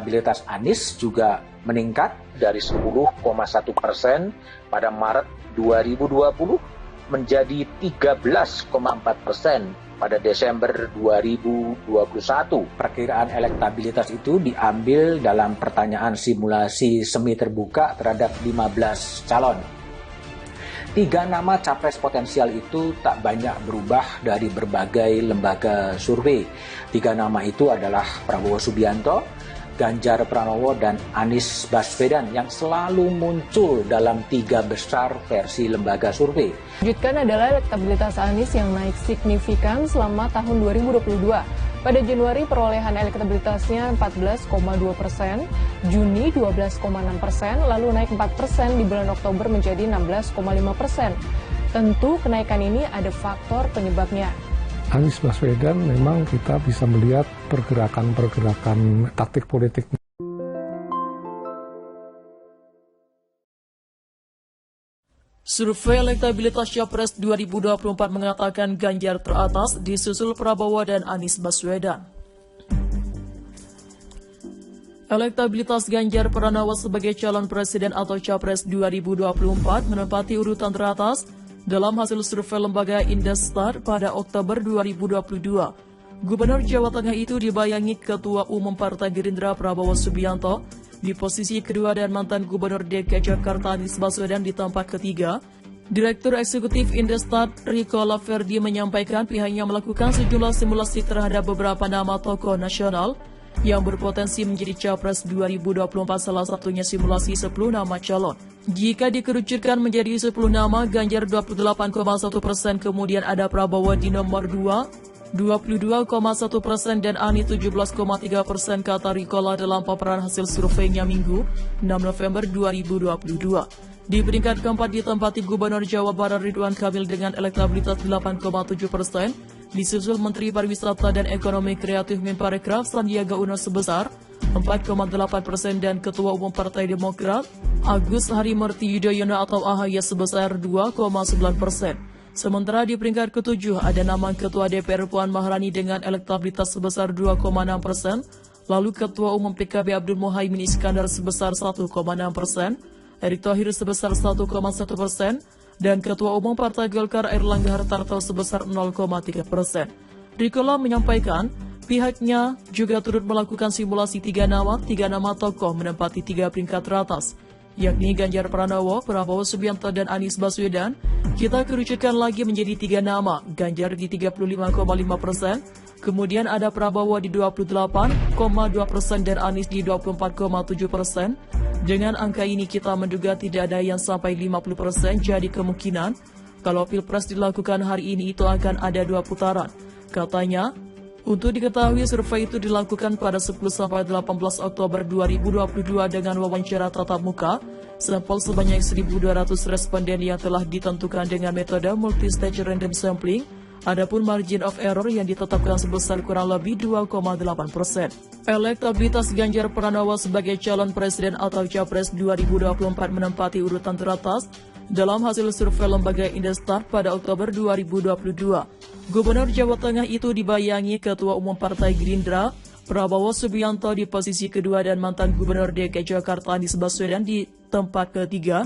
elektabilitas Anies juga meningkat dari 10,1% pada Maret 2020 menjadi 13,4% pada Desember 2021. Perkiraan elektabilitas itu diambil dalam pertanyaan simulasi semi terbuka terhadap 15 calon. 3 nama capres potensial itu tak banyak berubah dari berbagai lembaga survei. 3 nama itu adalah Prabowo Subianto, Ganjar Pranowo, dan Anies Baswedan yang selalu muncul dalam 3 besar versi lembaga survei. Lanjutkan adalah elektabilitas Anies yang naik signifikan selama tahun 2022. Pada Januari perolehan elektabilitasnya 14,2%, Juni 12,6%, lalu naik 4% di bulan Oktober menjadi 16,5%. Tentu kenaikan ini ada faktor penyebabnya. Anies Baswedan memang kita bisa melihat pergerakan taktik politik. Survei elektabilitas Capres 2024 mengatakan Ganjar teratas disusul Prabowo dan Anies Baswedan. Elektabilitas Ganjar Pranowo sebagai calon presiden atau Capres 2024 menempati urutan teratas dalam hasil survei lembaga Indestar pada Oktober 2022. Gubernur Jawa Tengah itu dibayangi Ketua Umum Partai Gerindra Prabowo Subianto di posisi kedua dan mantan Gubernur DKI Jakarta Anies Baswedan di tempat ketiga. Direktur Eksekutif Indestar Riko Laverdi menyampaikan pihaknya melakukan sejumlah simulasi terhadap beberapa nama tokoh nasional yang berpotensi menjadi Capres 2024, salah satunya simulasi 10 nama calon. Jika dikerucutkan menjadi 10 nama, Ganjar 28,1%, kemudian ada Prabowo di nomor 2, 22,1% dan Anies 17,3%, kata Rikola dalam paparan hasil surveinya Minggu 6 November 2022. Di peringkat keempat ditempati Gubernur Jawa Barat Ridwan Kamil dengan elektabilitas 8,7%, disusul Menteri Pariwisata dan Ekonomi Kreatif Menparekraf Sandiaga Uno sebesar 4,8% dan Ketua Umum Partai Demokrat Agus Harimurti Yudhoyono atau AHY sebesar 2,9%. Sementara di peringkat ketujuh ada nama Ketua DPR Puan Maharani dengan elektabilitas sebesar 2,6%, lalu Ketua Umum PKB Abdul Muhaimin Iskandar sebesar 1,6%, Erick Thohir sebesar 1,1%, dan Ketua Umum Partai Golkar Airlangga Hartarto sebesar 0,3%. Rikola menyampaikan pihaknya juga turut melakukan simulasi 3 nama tokoh menempati 3 peringkat teratas, yakni Ganjar Pranowo, Prabowo Subianto, dan Anies Baswedan. Kita kerucutkan lagi menjadi 3 nama, Ganjar di 35,5%, kemudian ada Prabowo di 28,2% dan Anies di 24,7%. Dengan angka ini kita menduga tidak ada yang sampai 50%, jadi kemungkinan kalau Pilpres dilakukan hari ini itu akan ada 2 putaran. Katanya, untuk diketahui survei itu dilakukan pada 10-18 Oktober 2022 dengan wawancara tatap muka, sampel sebanyak 1.200 responden yang telah ditentukan dengan metode multi-stage random sampling, adapun margin of error yang ditetapkan sebesar kurang lebih 2,8%. Elektabilitas Ganjar Pranowo sebagai calon presiden atau Capres 2024 menempati urutan teratas dalam hasil survei lembaga Indestar pada Oktober 2022. Gubernur Jawa Tengah itu dibayangi Ketua Umum Partai Gerindra Prabowo Subianto di posisi kedua dan mantan Gubernur DKI Jakarta Anies Baswedan di tempat ketiga.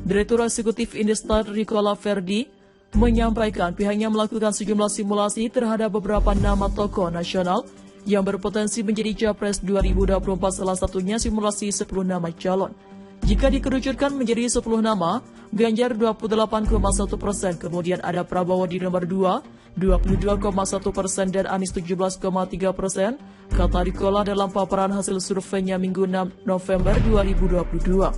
Direktur Eksekutif Indestar Riko Laverdi menyampaikan pihaknya melakukan sejumlah simulasi terhadap beberapa nama tokoh nasional yang berpotensi menjadi Capres 2024, salah satunya simulasi 10 nama calon. Jika dikerucutkan menjadi 10 nama, Ganjar 28,1%, kemudian ada Prabowo di nomor 2, 22,1% dan Anies 17,3%, kata Rikola dalam paparan hasil surveinya Minggu 6 November 2022.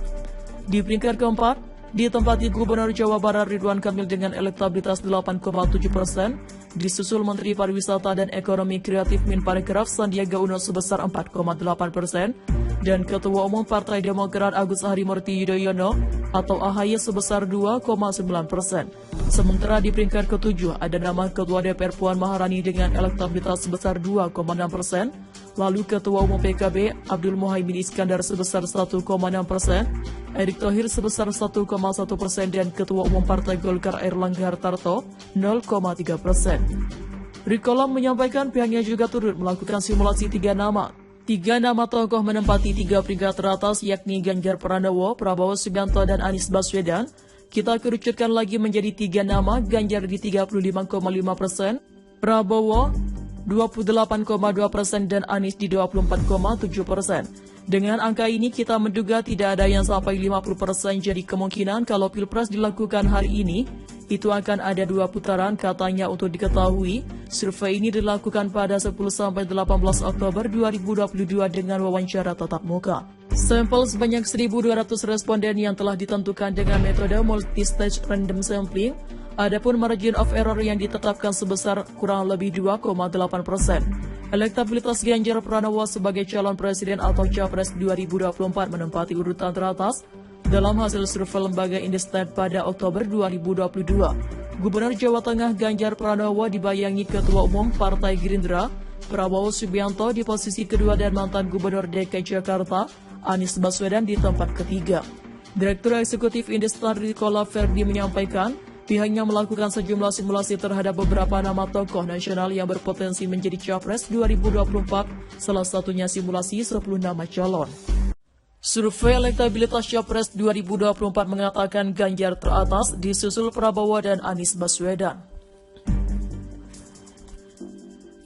Di peringkat keempat, ditempati Gubernur Jawa Barat Ridwan Kamil dengan elektabilitas 8,7%, disusul Menteri Pariwisata dan Ekonomi Kreatif Menparekraf Sandiaga Uno sebesar 4,8%, dan Ketua Umum Partai Demokrat Agus Harimurti Yudhoyono atau AHY sebesar 2,9%. Sementara di peringkat ketujuh ada nama Ketua DPR Puan Maharani dengan elektabilitas sebesar 2,6%, lalu Ketua Umum PKB Abdul Muhaimin Iskandar sebesar 1,6%, Erick Thohir sebesar 1,1% dan Ketua Umum Partai Golkar Airlangga Hartarto 0,3%. Rikola menyampaikan pihaknya juga turut melakukan simulasi 3 nama, Tiga nama tokoh menempati tiga peringkat teratas, yakni Ganjar Pranowo, Prabowo Subianto, dan Anies Baswedan. Kita kerucutkan lagi menjadi tiga nama, Ganjar di 35,5%, Prabowo 28,2% dan Anies di 24,7%. Dengan angka ini kita menduga tidak ada yang sampai 50%, jadi kemungkinan kalau Pilpres dilakukan hari ini, itu akan ada 2 putaran katanya. Untuk diketahui, survei ini dilakukan pada 10-18 Oktober 2022 dengan wawancara tatap muka. Sampel sebanyak 1.200 responden yang telah ditentukan dengan metode multi-stage random sampling. Adapun margin of error yang ditetapkan sebesar kurang lebih 2,8%. Elektabilitas Ganjar Pranowo sebagai calon presiden atau Capres 2024 menempati urutan teratas dalam hasil survei lembaga Indestat pada Oktober 2022. Gubernur Jawa Tengah Ganjar Pranowo dibayangi Ketua Umum Partai Gerindra Prabowo Subianto di posisi kedua dan mantan Gubernur DKI Jakarta Anies Baswedan di tempat ketiga. Direktur Eksekutif Indestat Ricola Ferdi menyampaikan pihaknya melakukan sejumlah simulasi terhadap beberapa nama tokoh nasional yang berpotensi menjadi Capres 2024, salah satunya simulasi 10 nama calon. Survei elektabilitas Capres 2024 mengatakan Ganjar teratas, disusul Prabowo dan Anies Baswedan.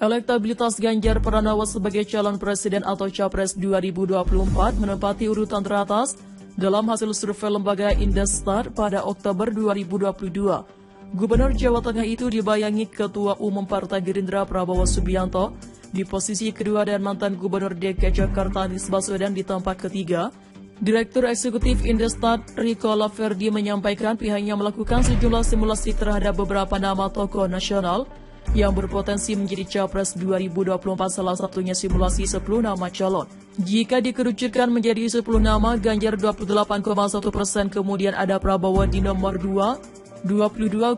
Elektabilitas Ganjar Pranowo sebagai calon presiden atau Capres 2024 menempati urutan teratas dalam hasil survei lembaga Indestat pada Oktober 2022. Gubernur Jawa Tengah itu dibayangi Ketua Umum Partai Gerindra Prabowo Subianto di posisi kedua dan mantan Gubernur DKI Jakarta Anies Baswedan di tempat ketiga. Direktur Eksekutif Indestat Ricola Ferdi menyampaikan pihaknya melakukan sejumlah simulasi terhadap beberapa nama tokoh nasional yang berpotensi menjadi Capres 2024, salah satunya simulasi 10 nama calon. Jika dikerucutkan menjadi 10 nama, Ganjar 28,1%, kemudian ada Prabowo di nomor 2, 22,1%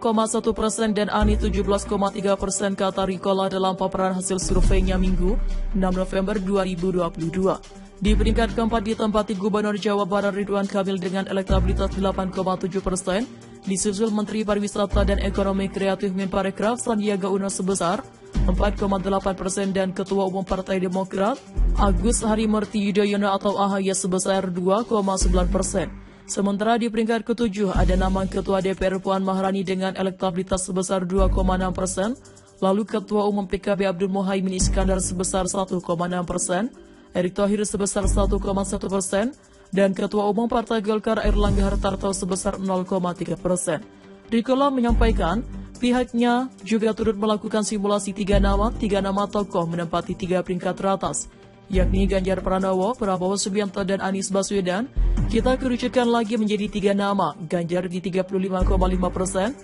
dan Anies 17,3%, kata Ricola dalam paparan hasil surveinya Minggu 6 November 2022. Di peringkat keempat ditempati Gubernur Jawa Barat Ridwan Kamil dengan elektabilitas 8,7%, disusul Menteri Pariwisata dan Ekonomi Kreatif Menparekraf Sandiaga Uno sebesar 4,8% dan Ketua Umum Partai Demokrat Agus Harimurti Yudhoyono atau AHY sebesar 2,9%. Sementara di peringkat ketujuh ada nama Ketua DPR Puan Maharani dengan elektabilitas sebesar 2,6%, lalu Ketua Umum PKB Abdul Muhaimin Iskandar sebesar 1,6%, Erick Thohir sebesar 1,1%, dan Ketua Umum Partai Golkar Airlangga Hartarto sebesar 0,3%. Ricola menyampaikan pihaknya juga turut melakukan simulasi 3 nama tokoh menempati 3 peringkat teratas, yakni Ganjar Pranowo, Prabowo Subianto, dan Anies Baswedan. Kita kerucutkan lagi menjadi 3 nama, Ganjar di 35,5%,